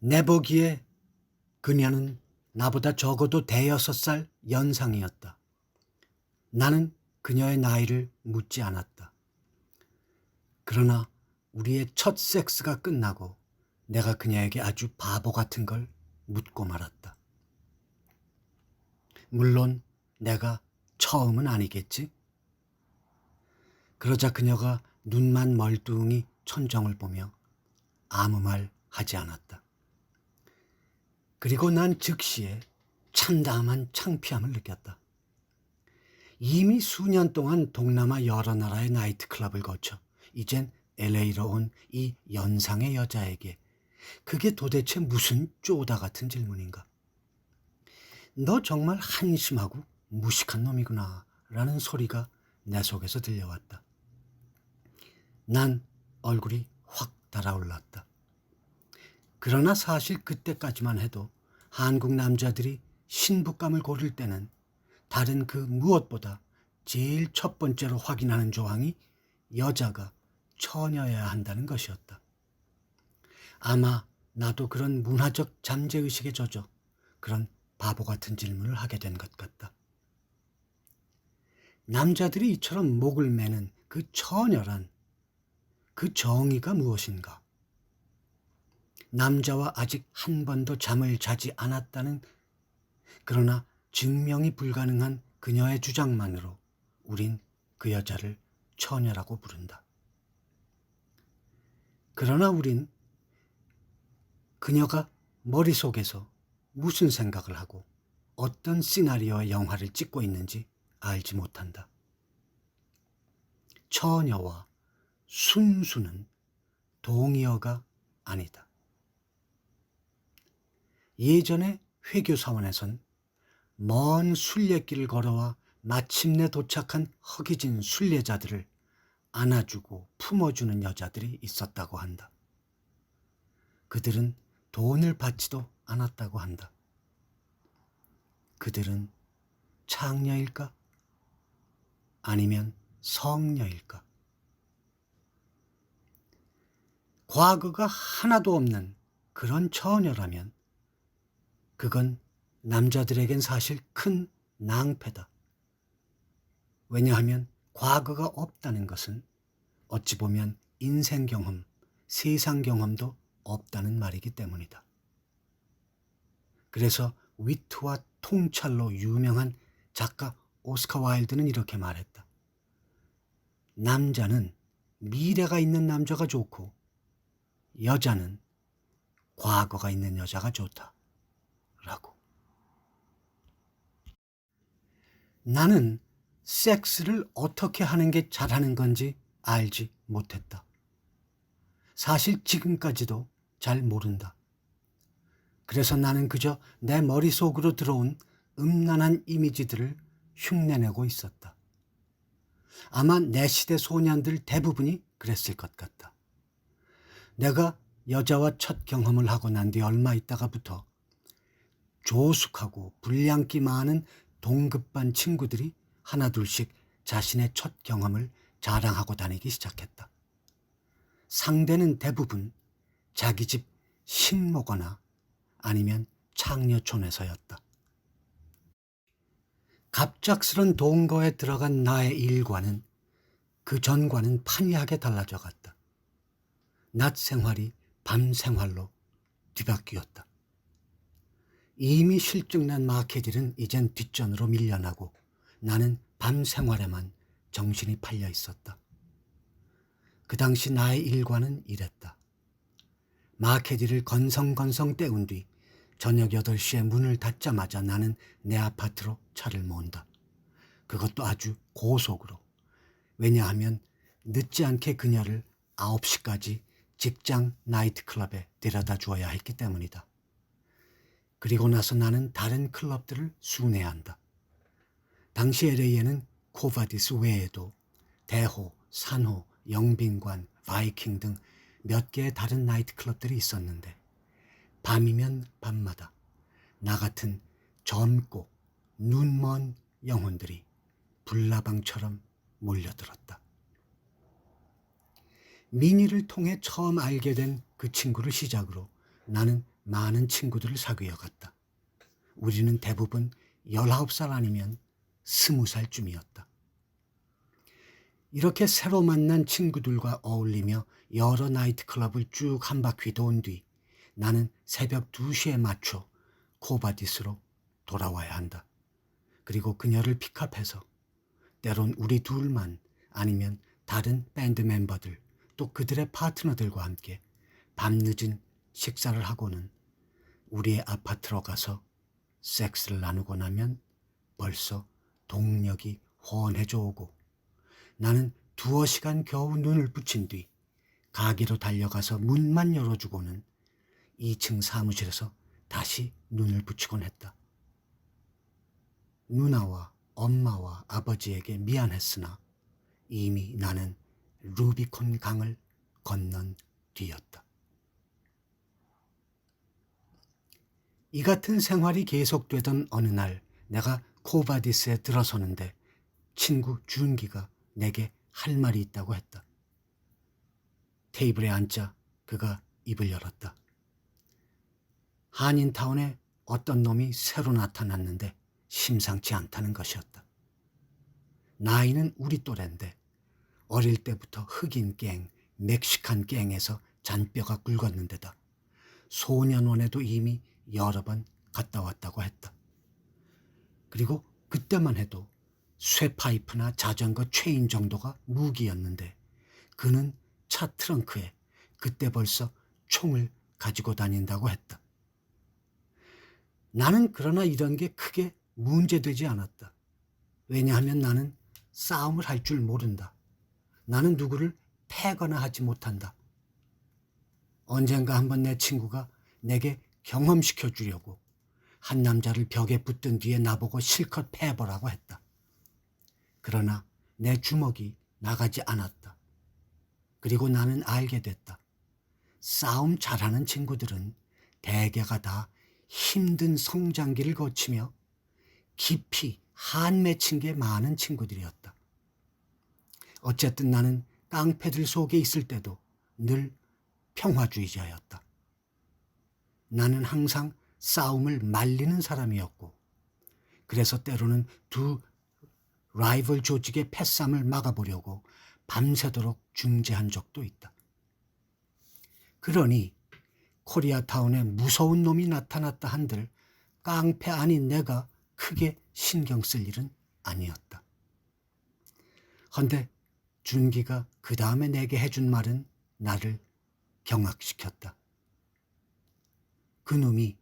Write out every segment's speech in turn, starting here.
내 보기에 그녀는 나보다 적어도 대여섯 살 연상이었다. 나는 그녀의 나이를 묻지 않았다. 그러나 우리의 첫 섹스가 끝나고 내가 그녀에게 아주 바보 같은 걸 묻고 말았다. 물론 내가 처음은 아니겠지? 그러자 그녀가 눈만 멀뚱히 천정을 보며 아무 말 하지 않았다. 그리고 난 즉시에 참담한 창피함을 느꼈다. 이미 수년 동안 동남아 여러 나라의 나이트클럽을 거쳐 이젠 LA로 온 이 연상의 여자에게 그게 도대체 무슨 쪼다 같은 질문인가. 너 정말 한심하고 무식한 놈이구나 라는 소리가 내 속에서 들려왔다. 난 얼굴이 확 달아올랐다. 그러나 사실 그때까지만 해도 한국 남자들이 신부감을 고를 때는 다른 그 무엇보다 제일 첫 번째로 확인하는 조항이 여자가 처녀여야 한다는 것이었다. 아마 나도 그런 문화적 잠재의식에 젖어 그런 바보 같은 질문을 하게 된 것 같다. 남자들이 이처럼 목을 매는 그 처녀란 그 정의가 무엇인가? 남자와 아직 한 번도 잠을 자지 않았다는 그러나 증명이 불가능한 그녀의 주장만으로 우린 그 여자를 처녀라고 부른다. 그러나 우린 그녀가 머릿속에서 무슨 생각을 하고 어떤 시나리오의 영화를 찍고 있는지 알지 못한다. 처녀와 순수는 동의어가 아니다. 예전에 회교사원에선 먼 순례길을 걸어와 마침내 도착한 허기진 순례자들을 안아주고 품어주는 여자들이 있었다고 한다. 그들은 돈을 받지도 않았다고 한다. 그들은 창녀일까? 아니면 성녀일까? 과거가 하나도 없는 그런 처녀라면 그건 남자들에겐 사실 큰 낭패다. 왜냐하면 과거가 없다는 것은 어찌 보면 인생 경험, 세상 경험도 없다는 말이기 때문이다. 그래서 위트와 통찰로 유명한 작가 오스카 와일드는 이렇게 말했다. 남자는 미래가 있는 남자가 좋고 여자는 과거가 있는 여자가 좋다. 라고. 나는 섹스를 어떻게 하는 게 잘하는 건지 알지 못했다. 사실 지금까지도 잘 모른다. 그래서 나는 그저 내 머릿속으로 들어온 음란한 이미지들을 흉내내고 있었다. 아마 내 시대 소년들 대부분이 그랬을 것 같다. 내가 여자와 첫 경험을 하고 난 뒤 얼마 있다가부터 조숙하고 불량기 많은 동급반 친구들이 하나둘씩 자신의 첫 경험을 자랑하고 다니기 시작했다. 상대는 대부분 자기 집 신모거나 아니면 창녀촌에서였다. 갑작스런 동거에 들어간 나의 일과는 그 전과는 판이하게 달라져 갔다. 낮 생활이 밤 생활로 뒤바뀌었다. 이미 실증난 마케딜은 이젠 뒷전으로 밀려나고 나는 밤 생활에만 정신이 팔려 있었다. 그 당시 나의 일과는 이랬다. 마케딜을 건성건성 때운 뒤 저녁 8시에 문을 닫자마자 나는 내 아파트로 차를 모은다. 그것도 아주 고속으로. 왜냐하면 늦지 않게 그녀를 9시까지 직장 나이트클럽에 데려다 주어야 했기 때문이다. 그리고 나서 나는 다른 클럽들을 순회해야 한다. 당시 LA에는 코바디스 외에도 대호, 산호, 영빈관, 바이킹 등 몇 개의 다른 나이트클럽들이 있었는데 밤이면 밤마다 나 같은 젊고 눈먼 영혼들이 불나방처럼 몰려들었다. 미니를 통해 처음 알게 된 그 친구를 시작으로 나는 많은 친구들을 사귀어 갔다. 우리는 대부분 19살 아니면 20살쯤이었다. 이렇게 새로 만난 친구들과 어울리며 여러 나이트클럽을 쭉 한 바퀴 돈 뒤 나는 새벽 2시에 맞춰 코바디스로 돌아와야 한다. 그리고 그녀를 픽업해서 때론 우리 둘만 아니면 다른 밴드 멤버들 또 그들의 파트너들과 함께 밤늦은 식사를 하고는 우리의 아파트로 가서 섹스를 나누고 나면 벌써 동력이 훤해져 오고 나는 2시간 겨우 눈을 붙인 뒤 가게로 달려가서 문만 열어주고는 2층 사무실에서 다시 눈을 붙이곤 했다. 누나와 엄마와 아버지에게 미안했으나 이미 나는 루비콘 강을 건넌 뒤였다. 이 같은 생활이 계속되던 어느 날 내가 코바디스에 들어서는데 친구 준기가 내게 할 말이 있다고 했다. 테이블에 앉자 그가 입을 열었다. 한인타운에 어떤 놈이 새로 나타났는데 심상치 않다는 것이었다. 나이는 우리 또래인데 어릴 때부터 흑인 갱, 멕시칸 갱에서 잔뼈가 굵었는데다 소년원에도 이미 여러 번 갔다 왔다고 했다. 그리고 그때만 해도 쇠파이프나 자전거 체인 정도가 무기였는데 그는 차 트렁크에 그때 벌써 총을 가지고 다닌다고 했다. 나는 그러나 이런 게 크게 문제되지 않았다. 왜냐하면 나는 싸움을 할 줄 모른다. 나는 누구를 패거나 하지 못한다. 언젠가 한번 내 친구가 내게 경험시켜 주려고 한 남자를 벽에 붙든 뒤에 나보고 실컷 패보라고 했다. 그러나 내 주먹이 나가지 않았다. 그리고 나는 알게 됐다. 싸움 잘하는 친구들은 대개가 다 힘든 성장기를 거치며 깊이 한 맺힌 게 많은 친구들이었다. 어쨌든 나는 깡패들 속에 있을 때도 늘 평화주의자였다. 나는 항상 싸움을 말리는 사람이었고 그래서 때로는 두 라이벌 조직의 패싸움을 막아보려고 밤새도록 중재한 적도 있다. 그러니 코리아타운에 무서운 놈이 나타났다 한들 깡패 아닌 내가 크게 신경 쓸 일은 아니었다. 헌데 준기가 그 다음에 내게 해준 말은 나를 경악시켰다. 그 놈이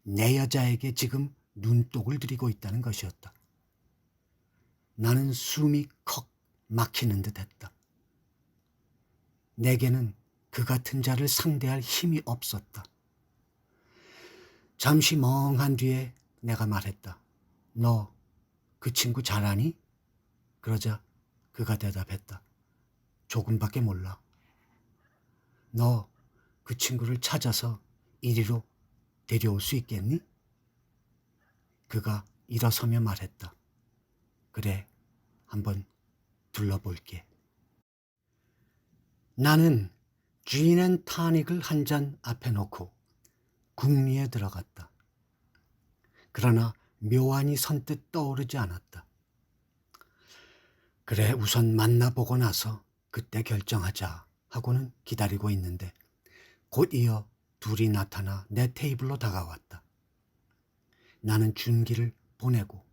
내 여자에게 지금 눈독을 들이고 있다는 것이었다. 나는 숨이 컥 막히는 듯 했다. 내게는 그 같은 자를 상대할 힘이 없었다. 잠시 멍한 뒤에 내가 말했다. 너 그 친구 잘 아니? 그러자 그가 대답했다. 조금밖에 몰라. 너 그 친구를 찾아서 이리로 데려올 수 있겠니? 그가 일어서며 말했다. 그래, 한번 둘러볼게. 나는 쥐앤 타닉을 한 잔 앞에 놓고 궁리에 들어갔다. 그러나 묘안이 선뜻 떠오르지 않았다. 그래, 우선 만나보고 나서 그때 결정하자 하고는 기다리고 있는데 곧 이어 둘이 나타나 내 테이블로 다가왔다. 나는 준기를 보내고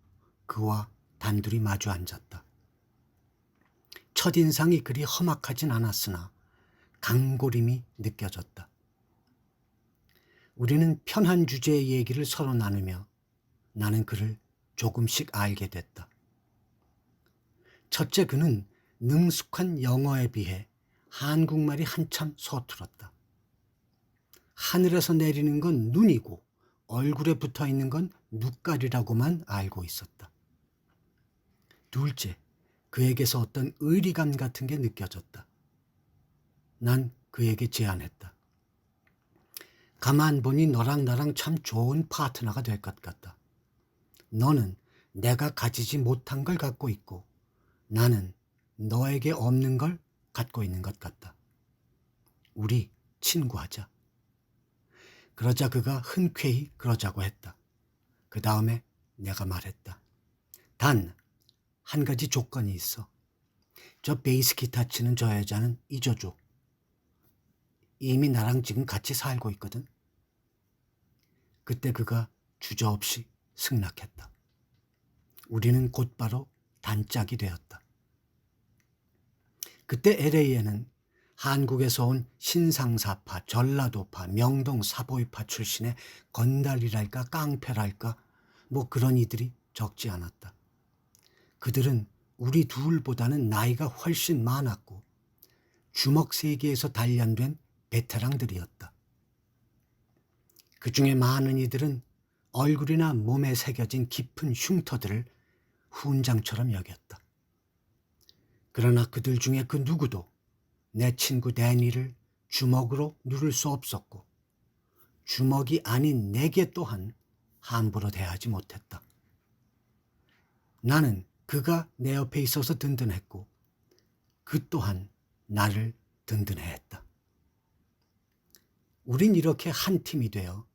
그와 단둘이 마주 앉았다. 첫인상이 그리 험악하진 않았으나 강고림이 느껴졌다. 우리는 편한 주제의 얘기를 서로 나누며 나는 그를 조금씩 알게 됐다. 첫째, 그는 능숙한 영어에 비해 한국말이 한참 서툴었다. 하늘에서 내리는 건 눈이고 얼굴에 붙어 있는 건 눈깔이라고만 알고 있었다. 둘째, 그에게서 어떤 의리감 같은 게 느껴졌다. 난 그에게 제안했다. 가만 보니 너랑 나랑 참 좋은 파트너가 될 것 같다. 너는 내가 가지지 못한 걸 갖고 있고 나는 너에게 없는 걸 갖고 있는 것 같다. 우리 친구하자. 그러자 그가 흔쾌히 그러자고 했다. 그 다음에 내가 말했다. 단 한 가지 조건이 있어. 저 베이스 기타 치는 저 여자는 잊어줘. 이미 나랑 지금 같이 살고 있거든. 그때 그가 주저없이 승낙했다. 우리는 곧바로 단짝이 되었다. 그때 LA에는 한국에서 온 신상사파, 전라도파, 명동 사보이파 출신의 건달이랄까 깡패랄까 뭐 그런 이들이 적지 않았다. 그들은 우리 둘보다는 나이가 훨씬 많았고 주먹 세계에서 단련된 베테랑들이었다. 그 중에 많은 이들은 얼굴이나 몸에 새겨진 깊은 흉터들을 훈장처럼 여겼다. 그러나 그들 중에 그 누구도 내 친구 데니를 주먹으로 누를 수 없었고 주먹이 아닌 내게 또한 함부로 대하지 못했다. 나는 그가 내 옆에 있어서 든든했고 그 또한 나를 든든해했다. 우린 이렇게 한 팀이 되어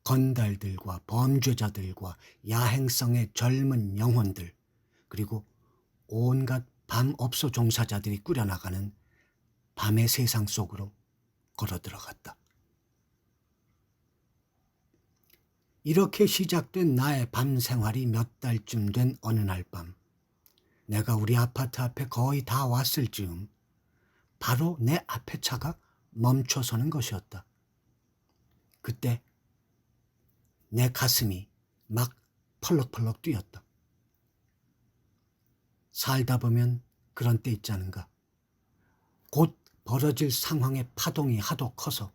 건달들과 범죄자들과 야행성의 젊은 영혼들 그리고 온갖 밤업소 종사자들이 꾸려나가는 밤의 세상 속으로 걸어들어갔다. 이렇게 시작된 나의 밤 생활이 몇 달쯤 된 어느 날 밤 내가 우리 아파트 앞에 거의 다 왔을 즈음 바로 내 앞에 차가 멈춰서는 것이었다. 그때 내 가슴이 막 펄럭펄럭 뛰었다. 살다 보면 그런 때 있지 않은가. 곧 벌어질 상황의 파동이 하도 커서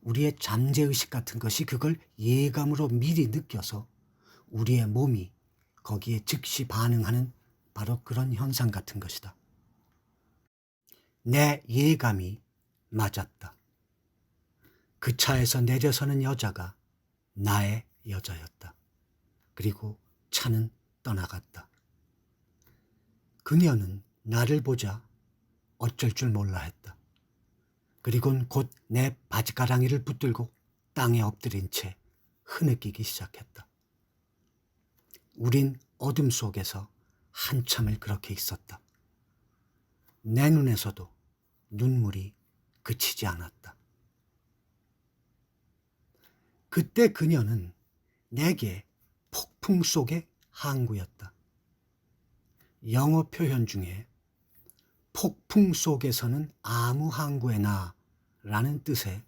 우리의 잠재의식 같은 것이 그걸 예감으로 미리 느껴서 우리의 몸이 거기에 즉시 반응하는 바로 그런 현상 같은 것이다. 내 예감이 맞았다. 그 차에서 내려서는 여자가 나의 여자였다. 그리고 차는 떠나갔다. 그녀는 나를 보자 어쩔 줄 몰라 했다. 그리곤 곧 내 바지가랑이를 붙들고 땅에 엎드린 채 흐느끼기 시작했다. 우린 어둠 속에서 한참을 그렇게 있었다. 내 눈에서도 눈물이 그치지 않았다. 그때 그녀는 내게 폭풍 속의 항구였다. 영어 표현 중에 폭풍 속에서는 아무 항구에나 라는 뜻의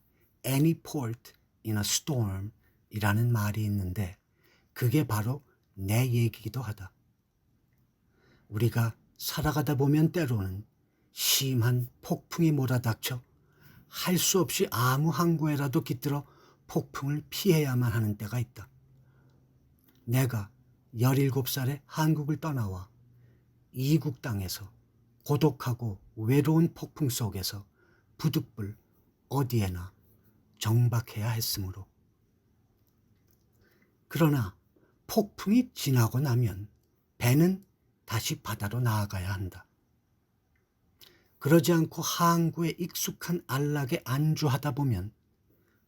any port in a storm 이라는 말이 있는데 그게 바로 내 얘기기도 하다. 우리가 살아가다 보면 때로는 심한 폭풍이 몰아닥쳐 할 수 없이 아무 항구에라도 깃들어 폭풍을 피해야만 하는 때가 있다. 내가 17살에 한국을 떠나와 이국 땅에서 고독하고 외로운 폭풍 속에서 부득불 어디에나 정박해야 했으므로. 그러나 폭풍이 지나고 나면 배는 다시 바다로 나아가야 한다. 그러지 않고 항구에 익숙한 안락에 안주하다 보면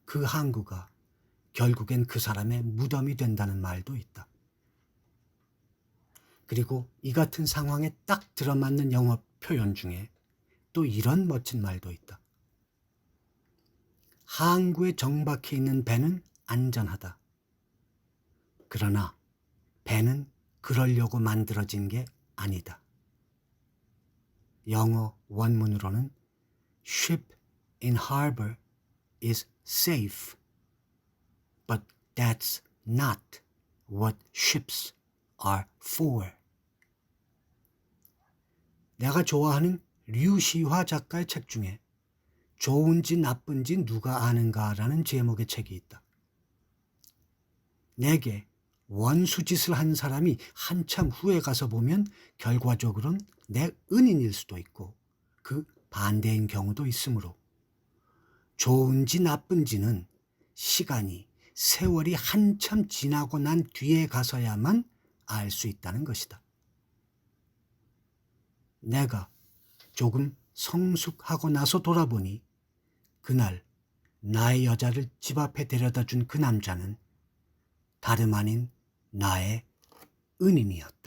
그 항구가 결국엔 그 사람의 무덤이 된다는 말도 있다. 그리고 이 같은 상황에 딱 들어맞는 영어 표현 중에 또 이런 멋진 말도 있다. 항구에 정박해 있는 배는 안전하다. 그러나 배는 그러려고 만들어진 게 아니다. 영어 원문으로는 Ship in harbor is safe, but that's not what ships are for. 내가 좋아하는 류시화 작가의 책 중에 좋은지 나쁜지 누가 아는가라는 제목의 책이 있다. 내게 원수짓을 한 사람이 한참 후에 가서 보면 결과적으로는 내 은인일 수도 있고 그 반대인 경우도 있으므로 좋은지 나쁜지는 시간이 세월이 한참 지나고 난 뒤에 가서야만 알 수 있다는 것이다. 내가 조금 성숙하고 나서 돌아보니 그날 나의 여자를 집 앞에 데려다 준 그 남자는 다름 아닌 나의 은인이었다.